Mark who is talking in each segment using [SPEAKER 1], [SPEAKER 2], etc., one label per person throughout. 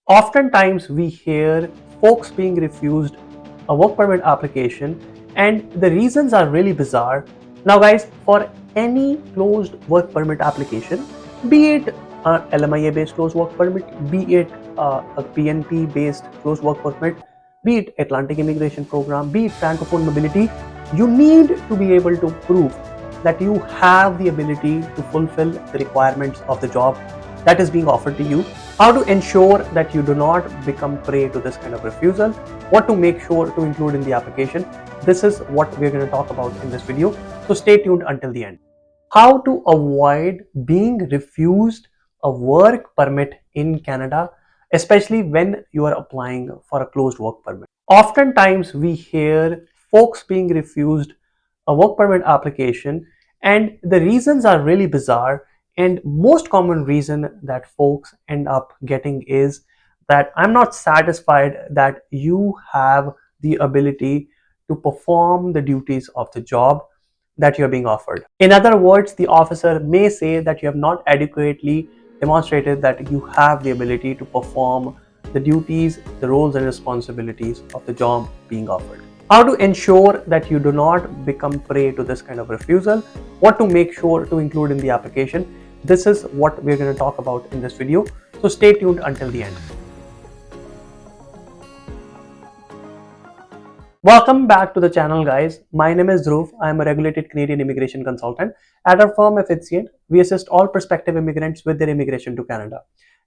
[SPEAKER 1] Oftentimes we hear folks being refused a work permit application, and the reasons are really bizarre. Now guys, for any closed work permit application, be it LMIA based closed work permit, be it a PNP based closed work permit, be it Atlantic Immigration Program, be it Francophone Mobility, you need to be able to prove that you have the ability to fulfill the requirements of the job that is being offered to you, how to ensure that you do not become prey to this kind of refusal, what to make sure to include in the application. This is what we're going to talk about in this video. So stay tuned until the end. How to avoid being refused a work permit in Canada, especially when you are applying for a closed work permit. Oftentimes we hear folks being refused a work permit application, and the reasons are really bizarre. And most common reason that folks end up getting is that I'm not satisfied that you have the ability to perform the duties of the job that you're being offered. In other words, the officer may say that you have not adequately demonstrated that you have the ability to perform the duties, the roles and responsibilities of the job being offered. How to ensure that you do not become prey to this kind of refusal, what to make sure to include in the application. This is what we're going to talk about in this video. So stay tuned until the end. Welcome back to the channel, guys. My name is Dhruv. I am a regulated Canadian immigration consultant. At our firm Effizient, we assist all prospective immigrants with their immigration to Canada.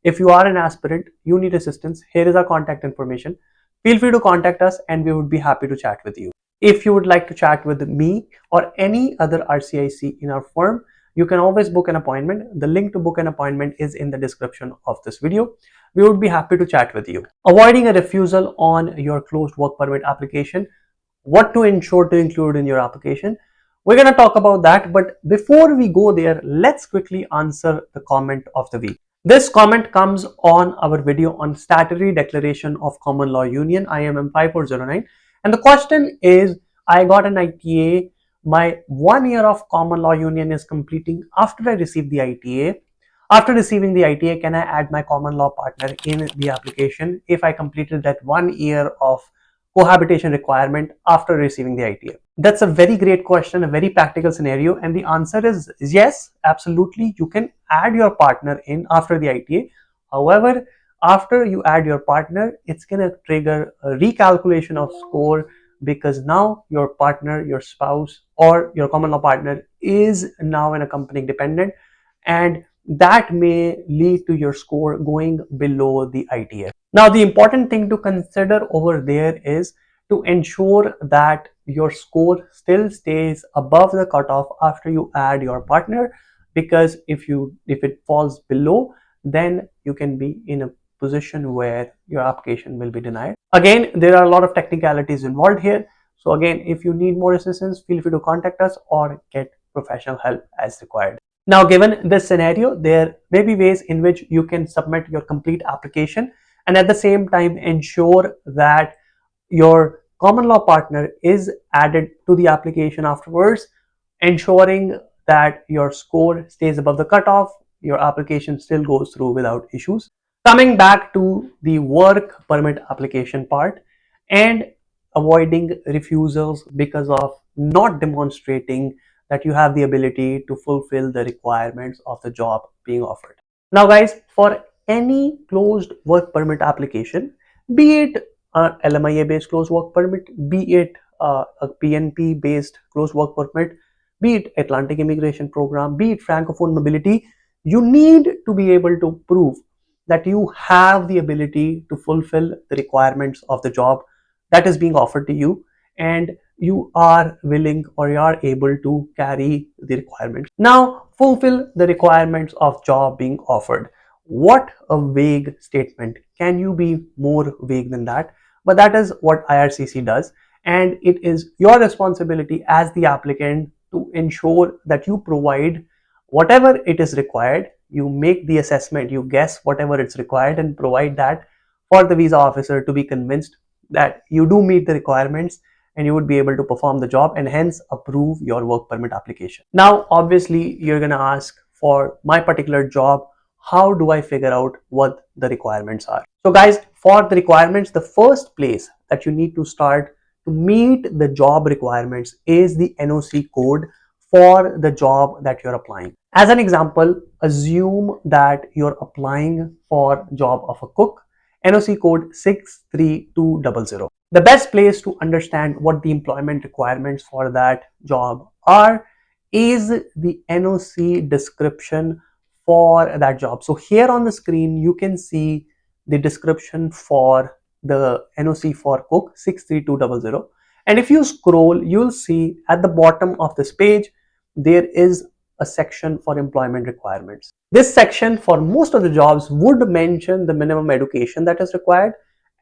[SPEAKER 1] If you are an aspirant, you need assistance, here is our contact information. Feel free to contact us and we would be happy to chat with you. If you would like to chat with me or any other RCIC in our firm, you can always book an appointment. The link to book an appointment is in the description of this video. We would be happy to chat with you. Avoiding a refusal on your closed work permit application, what to ensure to include in your application. We're going to talk about that, but before we go there, let's quickly answer the comment of the week. This comment comes on our video on statutory declaration of common law union IMM 5409, and the question is, I got an ITA, my 1 year of common law union is completing after I receive the ITA. After receiving the ITA, can I add my common law partner in the application if I completed that 1 year of cohabitation requirement after receiving the ITA? That's a very great question, a very practical scenario, and the answer is yes, absolutely. You can add your partner in after the ITA. However, after you add your partner, it's going to trigger a recalculation of score, because now your partner, your spouse, or your common law partner is now an accompanying dependent, and that may lead to your score going below the ITA. Now, the important thing to consider over there is to ensure that your score still stays above the cutoff after you add your partner, because if it falls below, then you can be in a position where your application will be denied. Again, there are a lot of technicalities involved here. So again, if you need more assistance, feel free to contact us or get professional help as required. Now, given this scenario, there may be ways in which you can submit your complete application and at the same time ensure that your common law partner is added to the application afterwards, ensuring that your score stays above the cutoff, your application still goes through without issues. Coming back to the work permit application part and avoiding refusals because of not demonstrating that you have the ability to fulfill the requirements of the job being offered. Now guys, for any closed work permit application, be it LMIA based closed work permit, be it a PNP based closed work permit, be it Atlantic Immigration Program, be it Francophone Mobility, you need to be able to prove that you have the ability to fulfill the requirements of the job that is being offered to you, and you are willing or you are able to carry the requirements. Now, fulfill the requirements of job being offered. What a vague statement. Can you be more vague than that? But that is what IRCC does, and it is your responsibility as the applicant to ensure that you provide whatever it is required. You make the assessment, you guess whatever it's required and provide that for the visa officer to be convinced that you do meet the requirements and you would be able to perform the job and hence approve your work permit application. Now, obviously, you're going to ask, for my particular job, how do I figure out what the requirements are? So guys, for the requirements, the first place that you need to start to meet the job requirements is the NOC code for the job that you're applying. As an example, assume that you're applying for job of a cook, NOC code 63200. The best place to understand what the employment requirements for that job are is the NOC description for that job. So here on the screen, you can see the description for the NOC for cook 63200. And if you scroll, you'll see at the bottom of this page, there is a section for employment requirements. This section for most of the jobs would mention the minimum education that is required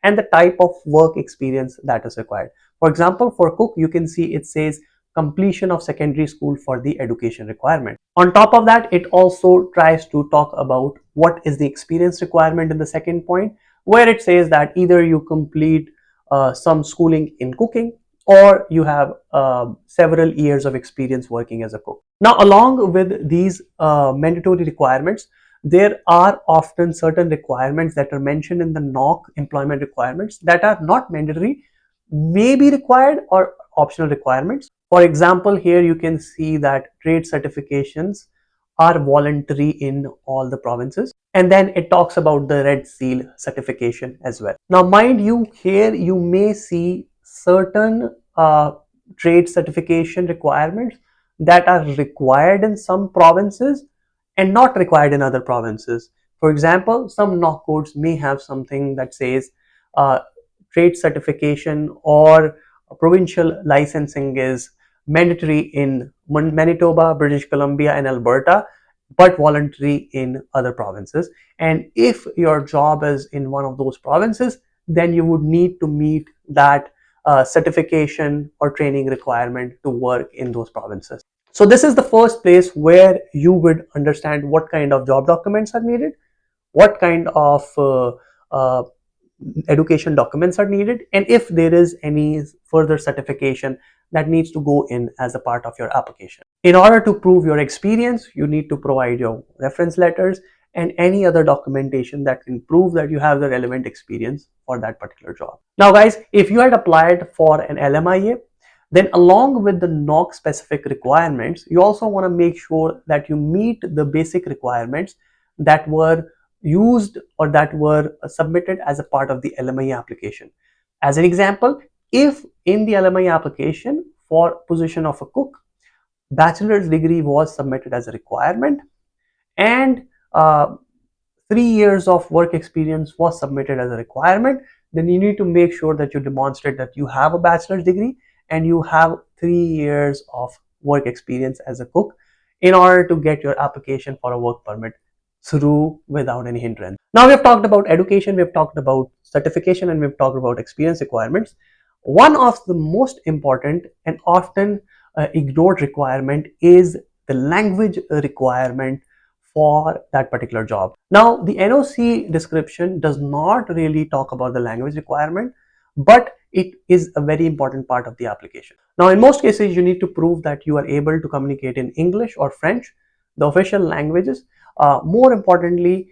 [SPEAKER 1] and the type of work experience that is required. For example, for cook, you can see it says completion of secondary school for the education requirement. On top of that, it also tries to talk about what is the experience requirement in the second point, where it says that either you complete some schooling in cooking or you have several years of experience working as a cook. Now, along with these mandatory requirements, there are often certain requirements that are mentioned in the NOC employment requirements that are not mandatory, may be required or optional requirements. For example, here you can see that trade certifications are voluntary in all the provinces. And then it talks about the Red Seal certification as well. Now, mind you, here you may see certain trade certification requirements that are required in some provinces and not required in other provinces. For example, some NOC codes may have something that says trade certification or provincial licensing is mandatory in Manitoba, British Columbia, and Alberta, but voluntary in other provinces. And if your job is in one of those provinces, then you would need to meet that certification or training requirement to work in those provinces. So this is the first place where you would understand what kind of job documents are needed, what kind of education documents are needed, and if there is any further certification that needs to go in as a part of your application. In order to prove your experience, you need to provide your reference letters and any other documentation that can prove that you have the relevant experience for that particular job. Now guys, if you had applied for an LMIA, then along with the NOC specific requirements, you also want to make sure that you meet the basic requirements that were used or that were submitted as a part of the LMIA application. As an example, if in the LMIA application for position of a cook, bachelor's degree was submitted as a requirement and 3 years of work experience was submitted as a requirement, then you need to make sure that you demonstrate that you have a bachelor's degree and you have 3 years of work experience as a cook in order to get your application for a work permit through without any hindrance. Now we have talked about education, we have talked about certification, and we've talked about experience requirements. One of the most important and often ignored requirement is the language requirement for that particular job. Now the NOC description does not really talk about the language requirement, but it is a very important part of the application. Now in most cases you need to prove that you are able to communicate in English or French, the official languages. More importantly,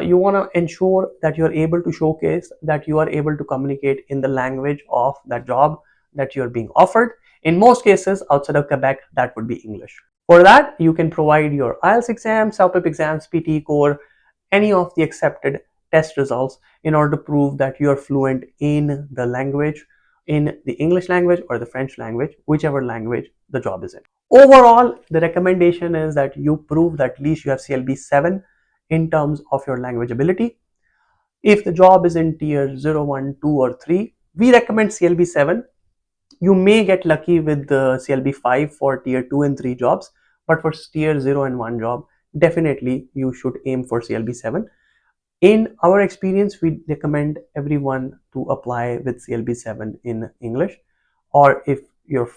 [SPEAKER 1] you want to ensure that you are able to showcase that you are able to communicate in the language of that job that you are being offered. In most cases outside of Quebec, that would be English. For that, you can provide your IELTS exam, CELPIP exams, PT core, any of the accepted test results in order to prove that you are fluent in the language, in the English language or the French language, whichever language the job is in. Overall, the recommendation is that you prove that at least you have CLB 7 in terms of your language ability. If the job is in tier 0, 1, 2 or 3, we recommend CLB 7. You may get lucky with the CLB 5 for tier 2 and 3 jobs, but for tier 0 and 1 job, definitely you should aim for CLB 7. In our experience, we recommend everyone to apply with CLB 7 in English, or if your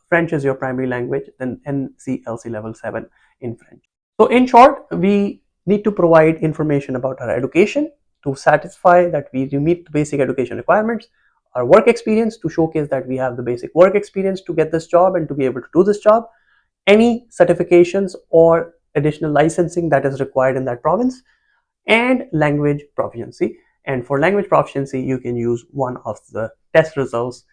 [SPEAKER 1] French is your primary language, then NCLC level 7 in French. So in short, we need to provide information about our education to satisfy that we meet the basic education requirements, our work experience to showcase that we have the basic work experience to get this job and to be able to do this job, any certifications or additional licensing that is required in that province, and language proficiency. And for language proficiency, you can use one of the test results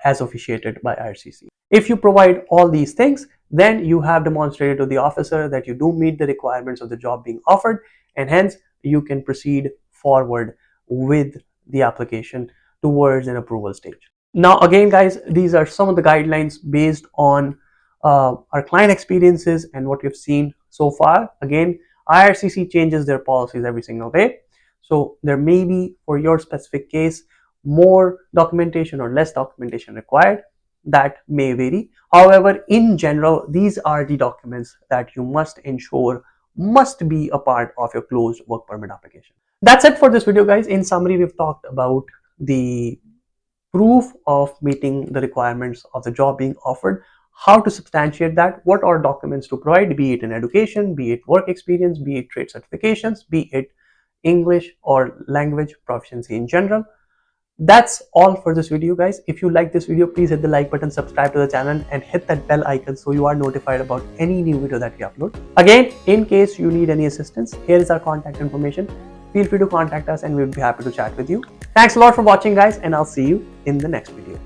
[SPEAKER 1] as officiated by IRCC. If you provide all these things, then you have demonstrated to the officer that you do meet the requirements of the job being offered, and hence you can proceed forward with the application towards an approval stage. Now again guys, these are some of the guidelines based on our client experiences and what we've seen so far. Again, IRCC changes their policies every single day, so there may be, for your specific case, more documentation or less documentation required. That may vary. However, in general, these are the documents that you must ensure must be a part of your closed work permit application. That's it for this video guys. In summary, we've talked about the proof of meeting the requirements of the job being offered, how to substantiate that, what are documents to provide, be it in education, be it work experience, be it trade certifications, be it English or language proficiency in general. That's all for this video guys. If you like this video, please hit the like button, subscribe to the channel, and hit that bell icon so you are notified about any new video that we upload. Again, in case you need any assistance, here is our contact information. Feel free to contact us and we'll be happy to chat with you. Thanks a lot for watching guys, and I'll see you in the next video.